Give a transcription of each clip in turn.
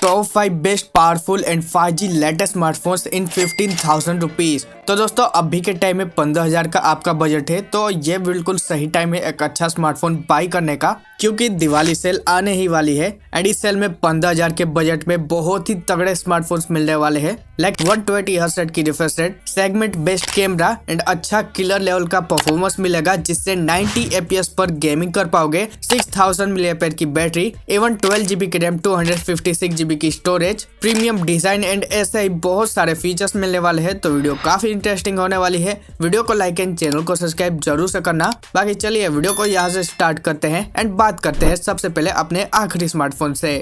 Top 5 best powerful and 5G latest smartphones in 15,000 rupees. तो दोस्तों अभी के टाइम में 15,000 का आपका बजट है तो ये बिल्कुल सही टाइम है एक अच्छा स्मार्टफोन बाई करने का, क्योंकि दिवाली सेल आने ही वाली है एंड इस सेल में 15,000 के बजट में बहुत ही तगड़े स्मार्टफोन्स मिलने वाले हैं। लाइक 120 हर्ट्ज की refresh rate, segment best camera and अच्छा किलर लेवल का परफॉर्मेंस मिलेगा जिससे 90 FPS पर गेमिंग कर पाओगे। 6000 mAh की बैटरी, एवन 12GB की रैम, 256GB की स्टोरेज, प्रीमियम डिजाइन एंड ऐसे ही बहुत सारे फीचर्स मिलने वाले हैं। तो वीडियो काफी इंटरेस्टिंग होने वाली है। वीडियो को लाइक एंड चैनल को सब्सक्राइब जरूर से करना। बाकी चलिए वीडियो को यहाँ से स्टार्ट करते हैं एंड बात करते हैं सबसे पहले अपने आखिरी स्मार्टफोन से।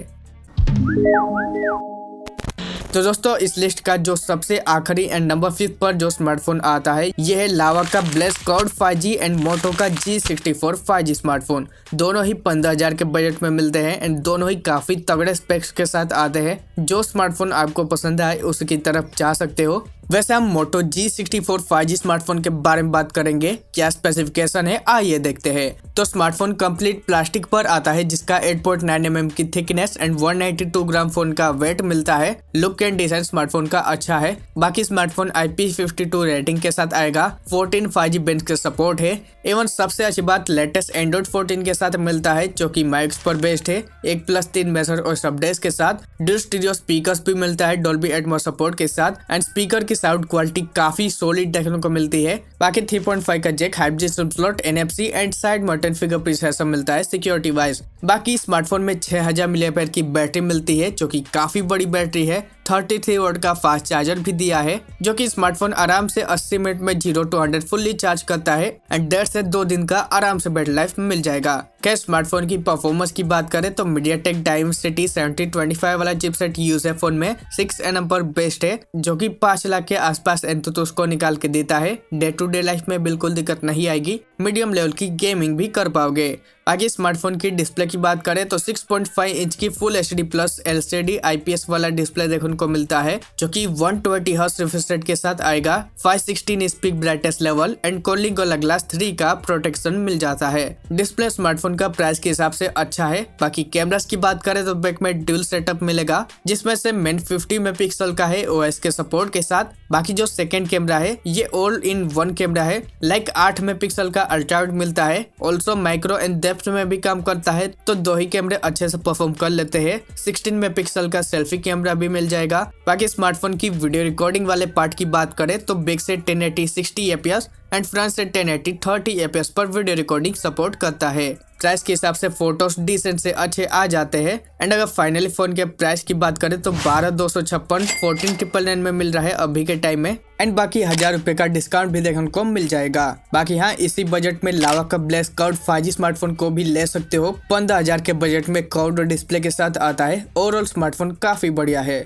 तो दोस्तों इस लिस्ट का जो सबसे आखिरी एंड नंबर 5 पर जो स्मार्टफोन आता है ये है लावा का ब्लेस क्लाउड 5G एंड मोटो का G64 5G स्मार्टफोन। दोनों ही 15,000 के बजट में मिलते हैं एंड दोनों ही काफी तगड़े स्पेक्स के साथ आते हैं। जो स्मार्टफोन आपको पसंद आए उसकी तरफ जा सकते हो। वैसे हम मोटो G64 5G स्मार्टफोन के बारे में बात करेंगे। क्या स्पेसिफिकेशन है आइए देखते हैं। तो स्मार्टफोन कंप्लीट प्लास्टिक पर आता है जिसका 8.9 mm की थिकनेस एंड 192 ग्राम फोन का वेट मिलता है। लुक एंड डिजाइन स्मार्टफोन का अच्छा है। बाकी स्मार्टफोन IP52 रेटिंग के साथ आएगा। 14 5G बैंड के सपोर्ट है। एवं सबसे अच्छी बात लेटेस्ट एंड्रॉइड 14 के साथ मिलता है जो कि माइक्स पर बेस्ड है। 1+3 मेजर और सबडेस के साथ डुअल स्टीरियो स्पीकर्स भी मिलता है डॉल्बी एटमॉस सपोर्ट के साथ एंड स्पीकर की साउंड क्वालिटी काफी सॉलिड देखने को मिलती है। बाकी 3.5 का jack, 5G sim slot, NFC and side mounted fingerprint sensor मिलता है सिक्योरिटी वाइज। बाकी स्मार्टफोन में 6000 mAh की बैटरी मिलती है जो कि काफी बड़ी बैटरी है। 33 वोल्ट का फास्ट चार्जर भी दिया है जो कि स्मार्टफोन आराम से 80 मिनट में 0 to 100 फुल्ली चार्ज करता है एंड 1.5 से 2 दिन का आराम से बैटरी लाइफ मिल जाएगा। क्या स्मार्टफोन की परफॉर्मेंस की बात करें तो MediaTek Dimensity 7025 वाला चिपसेट यूज है फोन में। 6nm पर बेस्ड है जो कि 5 लाख के आसपास एंथुतुस को निकाल के देता है। डे टू डे लाइफ में बिल्कुल दिक्कत नहीं आएगी। मीडियम लेवल की गेमिंग भी कर पाओगे। बाकी स्मार्टफोन की डिस्प्ले की बात करें तो 6.5 इंच की full HD plus LCD IPS वाला डिस्प्ले देखने को मिलता है जो कि 120 हर्ट्ज रिफ्रेश रेट के साथ आएगा। 516 peak brightness level and Corning Gorilla Glass 3 का प्रोटेक्शन मिल जाता है। डिस्प्ले स्मार्टफोन का प्राइस के हिसाब से अच्छा है। बाकी कैमरास की बात करें तो बैक में ड्यूल सेटअप मिलेगा जिसमें से मेन 50 मेगापिक्सल का है OS के सपोर्ट के साथ। बाकी जो सेकंड कैमरा है ये ऑल इन वन कैमरा है। लाइक 8 मेगापिक्सल का अल्ट्रा वाइड मिलता है। ऑल्सो माइक्रो एंड डेप्थ में भी काम करता है तो दो ही कैमरे अच्छे से परफॉर्म कर लेते हैं। 16 मेगापिक्सल का सेल्फी कैमरा भी मिल जाएगा। बाकी स्मार्टफोन की वीडियो रिकॉर्डिंग वाले पार्ट की बात करें तो बैक से 1080 60 FPS एंड फ्रंट से 1080 30 FPS पर वीडियो रिकॉर्डिंग सपोर्ट करता है। प्राइस के हिसाब से फोटोज डिसेंट से अच्छे आ जाते हैं एंड अगर फाइनली फोन के प्राइस की बात करें तो 12,256 14,999 में मिल रहा है अभी के टाइम में एंड बाकी 1000 रुपए का डिस्काउंट भी देखने को मिल जाएगा। बाकी हाँ इसी बजट में लावा का ब्लेस क्लाउड 5G स्मार्टफोन को भी ले सकते हो। 15,000 के बजट में क्लाउड डिस्प्ले के साथ आता है। ओवरऑल स्मार्टफोन काफी बढ़िया है।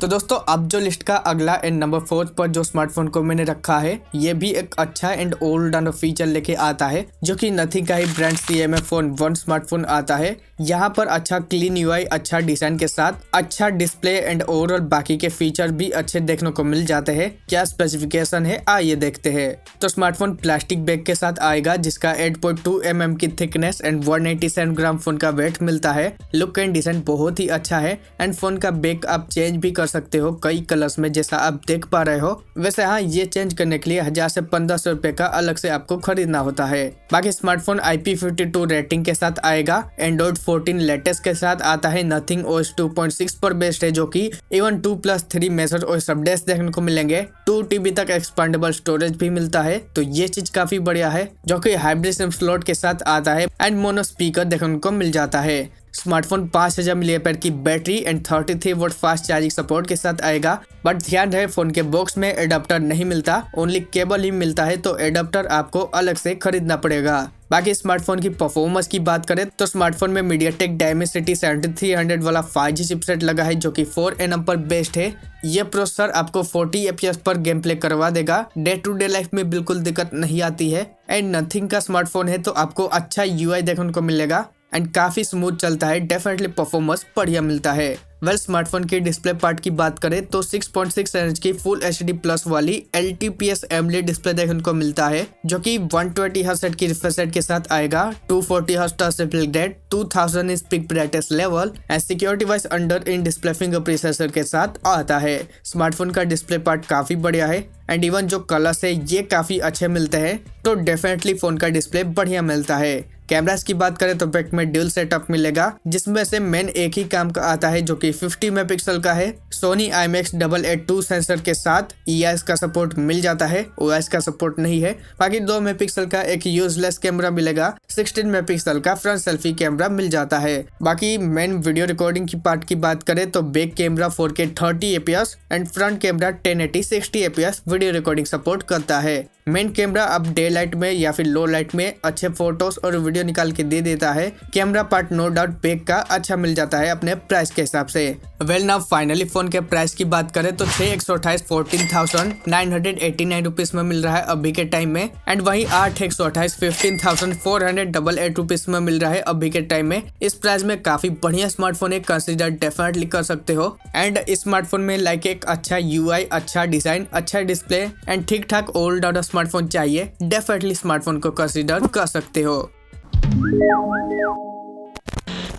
तो दोस्तों अब जो लिस्ट का अगला एंड नंबर 4 पर जो स्मार्टफोन को मैंने रखा है ये भी एक अच्छा एंड ऑल फीचर लेके आता है जो कि नथिंग का ही ब्रांड CMF फोन 1 स्मार्टफोन आता है। यहाँ पर अच्छा क्लीन UI, अच्छा डिजाइन के साथ अच्छा डिस्प्ले एंड ओवरऑल बाकी के फीचर भी अच्छे देखने को मिल जाते हैं। क्या स्पेसिफिकेशन है आइए देखते हैं। तो स्मार्टफोन प्लास्टिक बैग के साथ आएगा जिसका 8.2 mm की थिकनेस एंड 187 ग्राम फोन का वेट मिलता है। लुक एंड डिजाइन बहुत ही अच्छा है एंड फोन का बैग आप चेंज भी सकते हो कई कलर्स में जैसा आप देख पा रहे हो। वैसे हाँ ये चेंज करने के लिए 1000 से 1500 रुपए का अलग से आपको खरीदना होता है। बाकी स्मार्टफोन IP52 रेटिंग के साथ आएगा। एंड्रॉइड 14 लेटेस्ट के साथ आता है। नथिंग OS 2.6 पर बेस्ड है जो कि इवन 2+3 मेजर और सबडेस देखने को मिलेंगे। 2 TB तक एक्सपांडेबल स्टोरेज भी मिलता है तो ये चीज काफी बढ़िया है जो कि हाइब्रिड सिम स्लॉट के साथ आता है एंड मोनो स्पीकर देखने को मिल जाता है। स्मार्टफोन 5000 mAh की battery and 33 volt fast charging support के साथ आएगा। बट ध्यान रहे फोन के बॉक्स में एडाप्टर नहीं मिलता, ओनली केबल ही मिलता है तो एडाप्टर आपको अलग से खरीदना पड़ेगा। बाकी स्मार्टफोन की परफॉर्मेंस की बात करें तो स्मार्टफोन में MediaTek Dimensity 7300 वाला 5G चिपसेट लगा है जो कि 4nm पर बेस्ड है। ये प्रोसेसर आपको 40 FPS पर गेम प्ले करवा देगा। डे टू डे लाइफ में बिल्कुल दिक्कत नहीं आती है एंड नथिंग का स्मार्टफोन है तो आपको अच्छा UI देखने को मिलेगा। एंड काफी स्मूथ चलता है। डेफिनेटली परफॉर्मेंस बढ़िया मिलता है। स्मार्टफोन की डिस्प्ले पार्ट की बात करें तो 6.6 इंच की फुल HD प्लस वाली LTPS AMOLED डिस्प्ले देखने को मिलता है, जो कि 120 हर्ट्ज की रिफ्रेश रेट के साथ आएगा, 240 hertz touch reflect rate, 2000 nits peak brightness level and security wise under in display fingerprint sensor के साथ आता है। स्मार्टफोन का डिस्प्ले पार्ट काफी बढ़िया है एंड इवन जो कलर्स है ये काफी अच्छे मिलते हैं, तो डेफिनेटली फोन का डिस्प्ले बढ़िया मिलता है। कैमरास की बात करें तो बैक में ड्यूल सेटअप मिलेगा, जिसमें से मेन एक ही काम का आता है जो कि 50 मेगापिक्सल का है। सोनी IMX882 सेंसर के साथ EIS का सपोर्ट मिल जाता है, OIS का सपोर्ट नहीं है। बाकी 2 मेगापिक्सल का एक यूजलेस कैमरा मिलेगा, 16 मेगापिक्सल का फ्रंट सेल्फी कैमरा मिल जाता है। बाकी मेन वीडियो रिकॉर्डिंग की पार्ट की बात करें तो back camera 4K 30 fps and front camera 1080 60 fps video recording support करता है। मेन कैमरा अब डे लाइट में या फिर लो लाइट में अच्छे फोटोज और वीडियो निकाल के दे देता है। Camera part no doubt back का अच्छा मिल जाता है अपने प्राइस के हिसाब से। नाउ फाइनली फोन के प्राइस की बात करें तो 6/128 14,989 रुपीज में मिल रहा है अभी के टाइम में, एंड वही 8/128 15,488 रुपीज में मिल रहा है अभी के टाइम में। इस प्राइस में काफी बढ़िया स्मार्टफोन है, कंसिडर डेफिनेटली कर सकते हो। एंड इस स्मार्टफोन में लाइक एक अच्छा UI, अच्छा डिजाइन, अच्छा डिस्प्ले एंड ठीक ठाक ऑल राउंडर स्मार्टफोन चाहिए, डेफिनेटली स्मार्टफोन को कंसीडर कर सकते हो।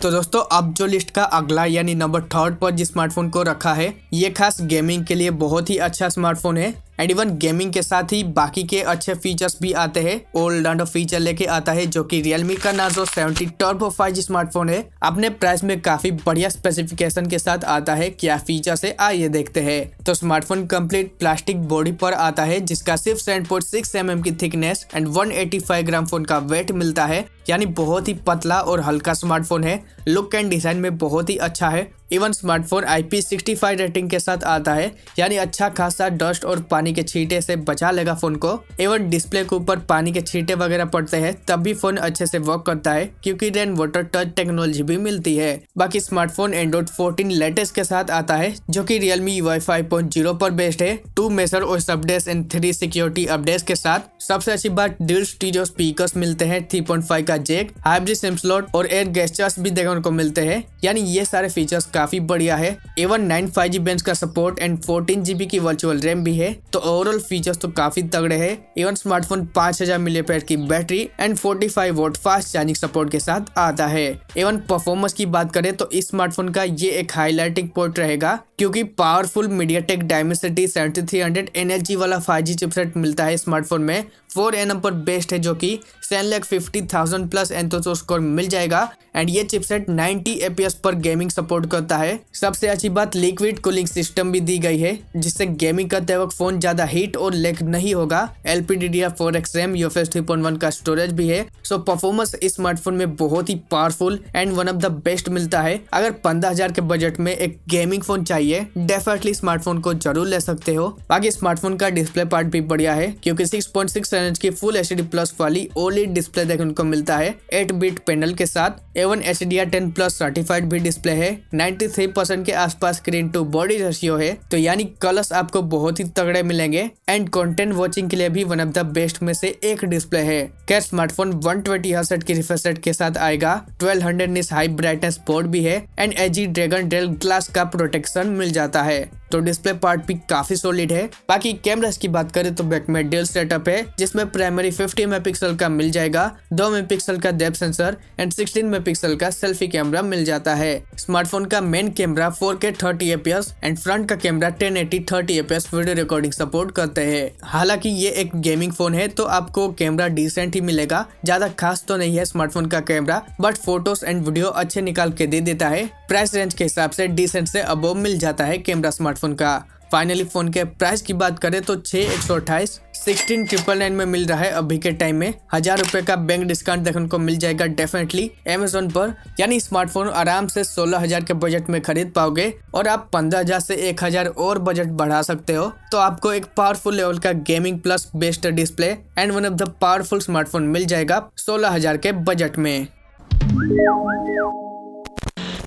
तो दोस्तों अब जो लिस्ट का अगला यानी नंबर 3 पर जिस स्मार्टफोन को रखा है, ये खास गेमिंग के लिए बहुत ही अच्छा स्मार्टफोन है एंड इवन गेमिंग के साथ ही बाकी के अच्छे फीचर्स भी आते हैं। ऑल राउंडर फीचर लेके आता है, जो कि Realme का Narzo 70 Turbo 5G स्मार्टफोन है। अपने प्राइस में काफी बढ़िया स्पेसिफिकेशन के साथ आता है। क्या फीचर्स है आइए देखते हैं। तो स्मार्टफोन कंप्लीट प्लास्टिक बॉडी पर आता है, जिसका सिर्फ 7.6 mm की थिकनेस एंड 185 ग्राम फोन का वेट मिलता है, यानी बहुत ही पतला और हल्का स्मार्टफोन है। लुक एंड डिजाइन में बहुत ही अच्छा है। इवन स्मार्टफोन IP65 रेटिंग के साथ आता है, यानी अच्छा खासा डस्ट और पानी के छींटे से बचा लेगा फोन को। इवन डिस्प्ले के ऊपर पानी के छींटे वगैरह पड़ते हैं तब भी फोन अच्छे से वर्क करता है, क्योंकि रेन वाटर टच टेक्नोलॉजी भी मिलती है। बाकी स्मार्टफोन Android 14 लेटेस्ट के साथ आता है, जो कि Realme UI 5.0 पर बेस्ड है, 2 major OS updates and 3 security updates के साथ। सबसे अच्छी बात ड्यूल स्टीरियो स्पीकर्स मिलते हैं, 3.5 का जैक, हाइब्रिड सिम स्लॉट और एयर गेस्चर्स भी देखने को मिलते हैं, यानी ये सारे फीचर्स काफी बढ़िया है। इवन 9 5G बैंड का सपोर्ट एंड 14 GB की वर्चुअल रैम भी है, तो ओवरऑल फीचर्स तो काफी तगड़े हैं। इवन स्मार्टफोन 5000 mAh की battery and 45 volt fast charging support के साथ आता है। इवन परफॉर्मेंस की बात करें तो इस स्मार्टफोन का ये एक हाईलाइटिंग पॉइंट रहेगा, क्योंकि पावरफुल MediaTek Dimensity 7300 NLG वाला 5G चिपसेट मिलता है स्मार्टफोन में। 4nm पर बेस्ड है, जो कि 7,50,000 प्लस एंथोसो स्कोर मिल जाएगा एंड ये चिपसेट 90 fps पर गेमिंग सपोर्ट करता है। सबसे अच्छी बात लिक्विड कूलिंग सिस्टम भी दी गई है, जिससे गेमिंग करते वक्त फोन ज्यादा हीट और लेग नहीं होगा। LPDDR4X रैम, UFS 3.1 का स्टोरेज भी है। सो परफॉर्मेंस इस स्मार्टफोन में बहुत ही powerful and one of the best मिलता है। अगर 15,000 के बजट में एक गेमिंग फोन चाहिए, डेफिनेटली स्मार्टफोन को जरूर ले सकते हो। बाकी स्मार्टफोन का डिस्प्ले पार्ट भी बढ़िया है, क्योंकि 6.6 इंच की फुल HD प्लस वाली OLED डिस्प्ले देखने को मिलता है 8-बिट पैनल के साथ। एवन HDR10 प्लस सर्टिफाइड भी डिस्प्ले है। 93% के आसपास स्क्रीन टू बॉडी रेशियो है, तो यानी कलर्स आपको बहुत ही तगड़े मिलेंगे एंड कंटेंट वॉचिंग के लिए भी वन ऑफ द बेस्ट में से एक डिस्प्ले है। खैर स्मार्टफोन 120 हर्ट्ज की रिफ्रेश रेट के साथ आएगा, 1200 निट्स हाई ब्राइटनेस बोर्ड भी है and AG Dragontrail glass का प्रोटेक्शन मिल जाता है, तो डिस्प्ले पार्ट भी काफी सॉलिड है। बाकी कैमरास की बात करें तो बैक में ड्यूल सेटअप है, जिसमें प्राइमरी 50 मेगापिक्सल का मिल जाएगा, 2 मेगापिक्सल का डेप्थ सेंसर एंड 16 मेगापिक्सल का सेल्फी कैमरा मिल जाता है। स्मार्टफोन का main camera 4K 30 fps and front का camera 1080 30 fps video recording support करते हैं। हालांकि ये एक गेमिंग फोन है, तो आपको कैमरा डिसेंट ही मिलेगा, ज्यादा खास तो नहीं है स्मार्टफोन का camera, but photos and video अच्छे निकाल के दे देता है। प्राइस रेंज के हिसाब से डिसेंट से अबव मिल जाता है कैमरा स्मार्टफोन का। फाइनली फोन के प्राइस की बात करें तो 6/128 16,999 में मिल रहा है अभी के टाइम में। 1000 रुपए का बैंक डिस्काउंट देखने को मिल जाएगा डेफिनेटली Amazon पर, यानी स्मार्टफोन आराम से 16,000 के बजट में खरीद पाओगे और आप 15,000 से 1,000 और बजट बढ़ा सकते हो, तो आपको एक पावरफुल लेवल का gaming plus best display and one of the powerful smartphone मिल जाएगा 16,000 के बजट में।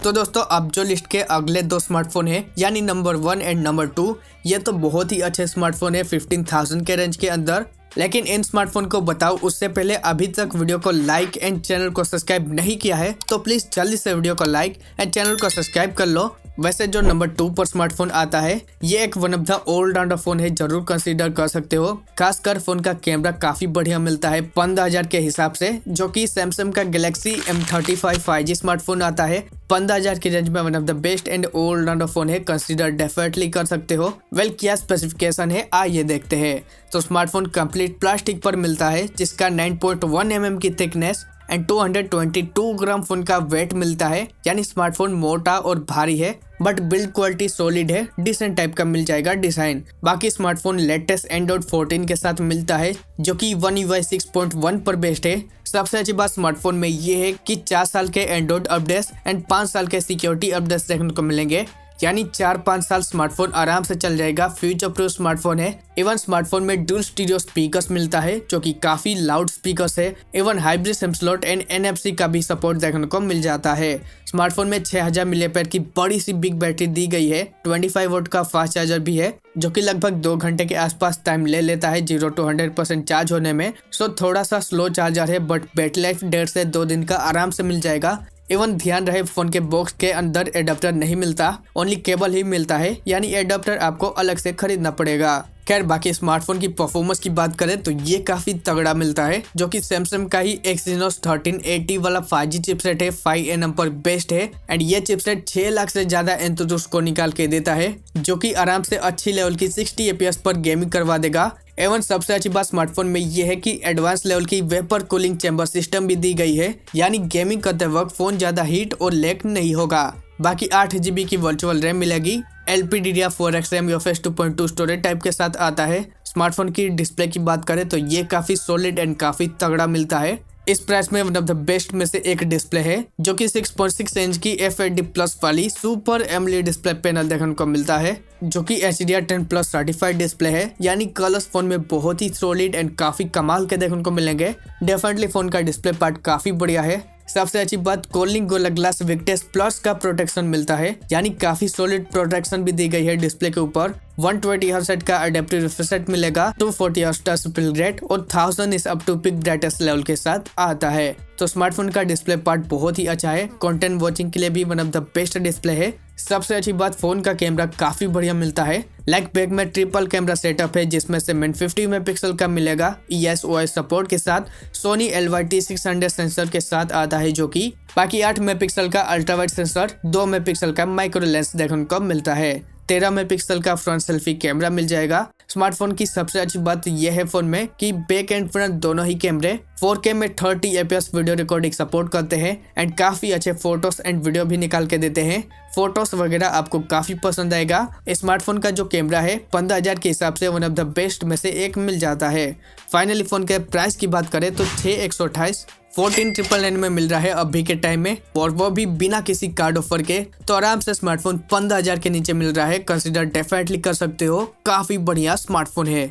तो दोस्तों अब जो लिस्ट के अगले 2 स्मार्टफोन है, यानी नंबर 1 एंड नंबर 2, ये तो बहुत ही अच्छे स्मार्टफोन है 15,000 के रेंज के अंदर। लेकिन इन स्मार्टफोन को बताओ उससे पहले अभी तक वीडियो को लाइक एंड चैनल को सब्सक्राइब नहीं किया है तो प्लीज जल्दी से वीडियो को लाइक एंड चैनल को सब्सक्राइब कर लो। वैसे जो नंबर 2 पर स्मार्टफोन आता है ये एक one of the old rounder phone है, जरूर कंसीडर कर सकते हो। खासकर फोन का कैमरा काफी बढ़िया मिलता है 15,000 के हिसाब से, जो कि सैमसंग का गैलेक्सी M35 5G स्मार्टफोन आता है 15,000 की रेंज में। One of the best and old rounder phone है, कंसीडर डेफिनेटली कर सकते हो। वेल क्या स्पेसिफिकेशन है आइए देखते हैं। तो स्मार्टफोन कंप्लीट प्लास्टिक पर मिलता है जिसका 9.1 mm की थिकनेस एंड 222 ग्राम फोन का वेट मिलता है, यानी स्मार्टफोन मोटा और भारी है बट बिल्ड क्वालिटी सॉलिड है, डिसेंट टाइप का मिल जाएगा डिजाइन। बाकी स्मार्टफोन लेटेस्ट एंड्रॉइड 14 के साथ मिलता है जो कि One UI 6.1 पर बेस्ड है। सबसे अच्छी बात स्मार्टफोन में ये है कि 4 साल के एंड्रॉइड अपडेट्स एंड 5 साल के सिक्योरिटी अपडेट्स देखने को मिलेंगे, यानी 4-5 साल स्मार्टफोन आराम से चल जाएगा। फ्यूचर प्रूफ स्मार्टफोन है। इवन स्मार्टफोन में डुअल स्टीरियो स्पीकर्स मिलता है जो कि काफी लाउड स्पीकर्स है। Even hybrid SIM slot and NFC का भी सपोर्ट देखने को मिल जाता है। स्मार्टफोन में 6000 mAh की बड़ी सी बिग बैटरी दी गई है। 25 वोल्ट का फास्ट चार्जर भी है जो कि लगभग 2 घंटे के आसपास टाइम ले लेता है 0 to 100% चार्ज होने में। सो थोड़ा सा स्लो चार्जर है बट बैटरी लाइफ 1.5 से 2 दिन का आराम से मिल जाएगा। इवन ध्यान रहे फोन के बॉक्स के अंदर एडाप्टर नहीं मिलता, ओनली केबल ही मिलता है, यानी एडाप्टर आपको अलग से खरीदना पड़ेगा। खैर बाकी स्मार्टफोन की परफॉर्मेंस की बात करें तो ये काफी तगड़ा मिलता है, जो कि सैमसंग का ही Exynos 1380 वाला 5G चिपसेट है, 5nm पर बेस्ट है। एंड ये चिपसेट 6 लाख से ज्यादा एंथुसियास्ट को निकाल के देता है, जो कि आराम से अच्छी लेवल की 60 FPS पर गेमिंग करवा देगा। एवं सबसे अच्छी बात स्मार्टफोन में ये है कि एडवांस लेवल की वेपर कूलिंग चैम्बर सिस्टम भी दी गई है, यानी गेमिंग करते वक्त फोन ज्यादा हीट और लैग नहीं होगा। बाकी 8 GB की वर्चुअल रैम मिलेगी। LPDDR4X RAM UFS 2.2 storage type के साथ आता है। स्मार्टफोन की डिस्प्ले की बात करें तो ये काफी सॉलिड एंड काफी तगड़ा मिलता है। इस प्राइस में वन ऑफ द बेस्ट में से एक डिस्प्ले है, जो कि 6.6 इंच की FHD+ वाली सुपर एमोलेड डिस्प्ले पैनल देखने को मिलता है, जो कि HDR10+ सर्टिफाइड डिस्प्ले है, यानी कलर्स फोन में बहुत ही सॉलिड एंड काफी कमाल के देखने को मिलेंगे। डेफिनेटली फोन का डिस्प्ले पार्ट काफी बढ़िया है। सबसे अच्छी बात कोलिंग गोला ग्लास विक्टेस प्लस का प्रोटेक्शन मिलता है, यानी काफी सॉलिड प्रोटेक्शन भी दी गई है डिस्प्ले के ऊपर। 120 Hz का अडेप्टिव रिफ्रेश रेट मिलेगा, 240 Hz टच रिपल रेट और 1000 इस up to peak brightness level के साथ आता है। तो स्मार्टफोन का डिस्प्ले पार्ट बहुत ही अच्छा है, कंटेंट वॉचिंग के लिए भी one of the best display है। सबसे अच्छी बात फोन का कैमरा काफी बढ़िया मिलता है। बैक में ट्रिपल कैमरा सेटअप है, जिसमें से मेन 50 मेगापिक्सल का मिलेगा EOS सपोर्ट के साथ। सोनी LYT600 सेंसर के साथ आता है, जो कि बाकी 8 मेगापिक्सल का अल्ट्रा वाइड सेंसर, 2 मेगापिक्सल का माइक्रो लेंस देखने को मिलता है। 13 मेगापिक्सल का फ्रंट सेल्फी कैमरा मिल जाएगा। स्मार्टफोन की सबसे अच्छी बात यह है फोन में कि बैक एंड फ्रंट दोनों ही कैमरे 4K में 30 FPS वीडियो रिकॉर्डिंग सपोर्ट करते हैं एंड काफी अच्छे फोटोज एंड वीडियो भी निकाल के देते हैं। फोटोज वगैरह आपको काफी पसंद आएगा। स्मार्टफोन का जो कैमरा है 15,000 के हिसाब से वन ऑफ द बेस्ट में से एक मिल जाता है। फाइनली फोन के प्राइस की बात करें तो 6128 14,999 में मिल रहा है अभी के टाइम में, और वो भी बिना किसी कार्ड ऑफर के। तो आराम से स्मार्टफोन 15,000 के नीचे मिल रहा है, कंसीडर डेफिनेटली कर सकते हो, काफी बढ़िया स्मार्टफोन है।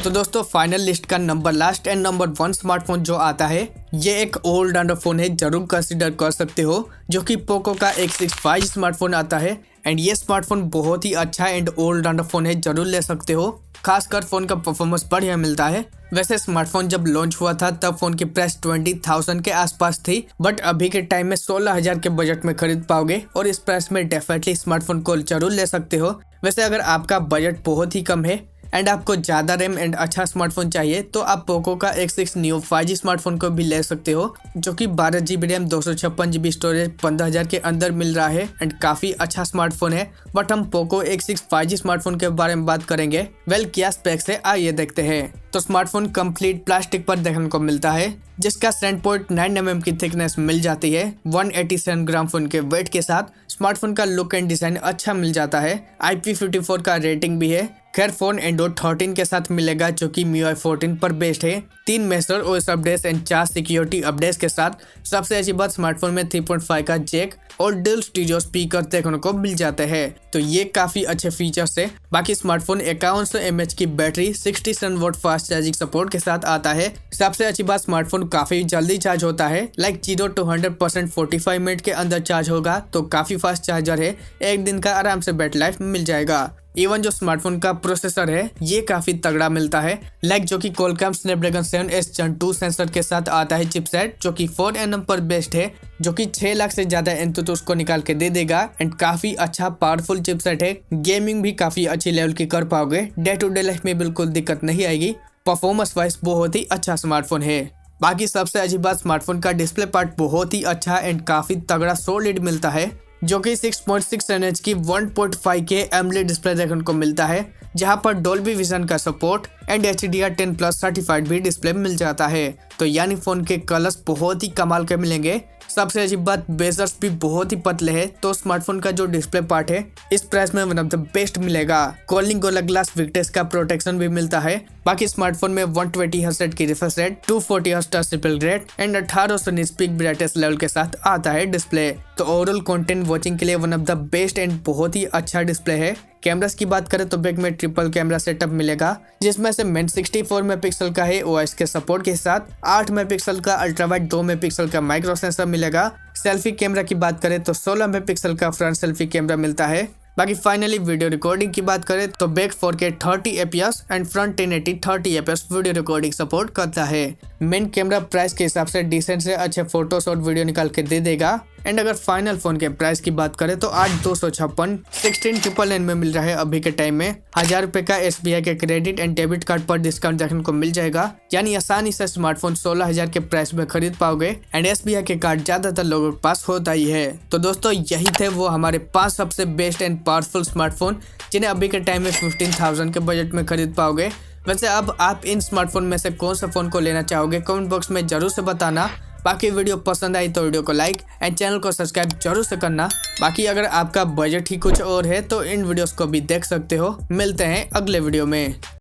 तो दोस्तों फाइनल लिस्ट का number last and number 1 smartphone जो आता है ये एक ओल्ड एंड्रॉइड फोन है, जरूर कंसीडर कर सकते हो, जो कि पोको का X6 5G स्मार्टफोन आता है। एंड ये स्मार्टफोन बहुत ही अच्छा एंड ओल्ड एंड्रॉइड फोन है, जरूर ले सकते हो। खासकर फोन का परफॉर्मेंस बढ़िया मिलता है। वैसे स्मार्टफोन जब लॉन्च हुआ था तब फोन की प्राइस 20,000 के आसपास थी, बट अभी के टाइम में 16,000 के बजट में खरीद पाओगे, और इस प्राइस में डेफिनेटली स्मार्टफोन को जरूर ले सकते हो। वैसे अगर आपका बजट बहुत ही कम है एंड आपको ज़्यादा रैम एंड अच्छा स्मार्टफोन चाहिए तो आप पोको का X6 Neo 5G स्मार्टफोन को भी ले सकते हो, जो कि 12 GB रैम 256 GB स्टोरेज 15,000 के अंदर मिल रहा है एंड काफ़ी अच्छा स्मार्टफोन है। बट हम पोको X6 5G स्मार्टफोन के बारे में बात करेंगे। वेल क्या स्पेक्स है आइए देखते हैं। तो स्मार्टफोन कंप्लीट प्लास्टिक पर देखने को मिलता है, जिसका 7.9 mm की थिकनेस मिल जाती है। 187 ग्राम फोन के वेट के साथ स्मार्टफोन का लुक एंड डिजाइन अच्छा मिल जाता है। IP54 का रेटिंग भी है। खैर फोन एंड्रॉइड 13 के साथ मिलेगा, जो कि MIUI 14 पर बेस्ड है। 3 major OS updates and 4 security updates के साथ। सबसे अच्छी बात स्मार्टफोन में 3.5 का जैक और डुअल स्टीरियो स्पीकर देखने को मिल जाते हैं, तो ये काफी अच्छे फीचर्स है। बाकी स्मार्टफोन 5100 mAh की battery 67 volt fast charging support के साथ आता है। सबसे अच्छी बात स्मार्टफोन काफी जल्दी चार्ज होता है, 0 to 100% 45 मिनट के अंदर चार्ज होगा, तो काफी फास्ट चार्जर है। एक दिन का आराम से बैटरी लाइफ मिल जाएगा। इवन जो स्मार्टफोन का प्रोसेसर है ये काफी तगड़ा मिलता है, लाइक जो कि Qualcomm Snapdragon 7S Gen 2 sensor के साथ आता है चिपसेट जो कि 4nm पर बेस्ड है, जो कि 6 लाख से ज्यादा एंतुतुस को निकाल के दे देगा एंड काफी अच्छा पावरफुल चिपसेट है। गेमिंग भी काफी अच्छी लेवल की कर पाओगे, डे टू डे लाइफ में बिल्कुल दिक्कत नहीं आएगी। परफॉर्मेंस वाइज बहुत ही अच्छा स्मार्टफोन है। बाकी सबसे अजीब बात, स्मार्टफोन का डिस्प्ले पार्ट बहुत ही अच्छा एंड काफी तगड़ा सॉलिड मिलता है, जो कि 6.6 इंच की 1.5K AMOLED डिस्प्ले देखने को मिलता है, जहां पर डॉल्बी विजन का सपोर्ट एंड HDR10+ सर्टिफाइड भी डिस्प्ले मिल जाता है। तो यानी फोन के कलर्स बहुत ही कमाल के मिलेंगे। सबसे अजीब बात, बेजर्स भी बहुत ही पतले हैं, तो स्मार्टफोन का जो डिस्प्ले पार्ट है इस प्राइस में वन ऑफ द बेस्ट मिलेगा। कॉलिंग गोला ग्लास विक्टेस का प्रोटेक्शन भी मिलता है। बाकी स्मार्टफोन में 120 हर्ट्ज की refresh rate, 240 hertz touch ripple rate and 1800 nits peak brightness level के साथ आता है डिस्प्ले। तो ओवरऑल कंटेंट वॉचिंग के लिए one of the best and बहुत ही अच्छा डिस्प्ले है। कैमरास की बात करें तो बैक में ट्रिपल कैमरा सेटअप मिलेगा, जिसमें से मेन 64 मेगापिक्सल का है OIS के सपोर्ट के साथ, 8 मेगापिक्सल का अल्ट्रा वाइड, 2 मेगापिक्सल का माइक्रो सेंसर मिलेगा। सेल्फी कैमरा की बात करें तो 16 मेगापिक्सल का फ्रंट सेल्फी कैमरा मिलता है। बाकी फाइनली वीडियो रिकॉर्डिंग की बात करें तो back 4K 30 fps and front 1080 30 fps video recording support करता है। मेन कैमरा प्राइस के हिसाब से डिसेंट से अच्छे फोटोस और वीडियो निकाल के दे देगा। एंड अगर फाइनल फोन के प्राइस की बात करें तो 8256 16,999 में मिल रहा है अभी के टाइम में। 1000 रुपए का SBI के क्रेडिट एंड डेबिट कार्ड पर डिस्काउंट देखने को मिल जाएगा, यानी आसानी से स्मार्टफोन 16,000 के प्राइस में खरीद पाओगे एंड SBI के कार्ड ज्यादातर लोगों के पास होता ही है। तो दोस्तों यही थे वो हमारे 5 सबसे बेस्ट एंड पावरफुल स्मार्टफोन जिन्हें अभी के टाइम में 15,000 के बजट में खरीद पाओगे। वैसे अब आप इन स्मार्टफोन में से कौन सा फोन को लेना चाहोगे कमेंट बॉक्स में जरूर से बताना। बाकी वीडियो पसंद आई तो वीडियो को लाइक एंड चैनल को सब्सक्राइब जरूर से करना। बाकी अगर आपका बजट ही कुछ और है तो इन वीडियोस को भी देख सकते हो। मिलते हैं अगले वीडियो में।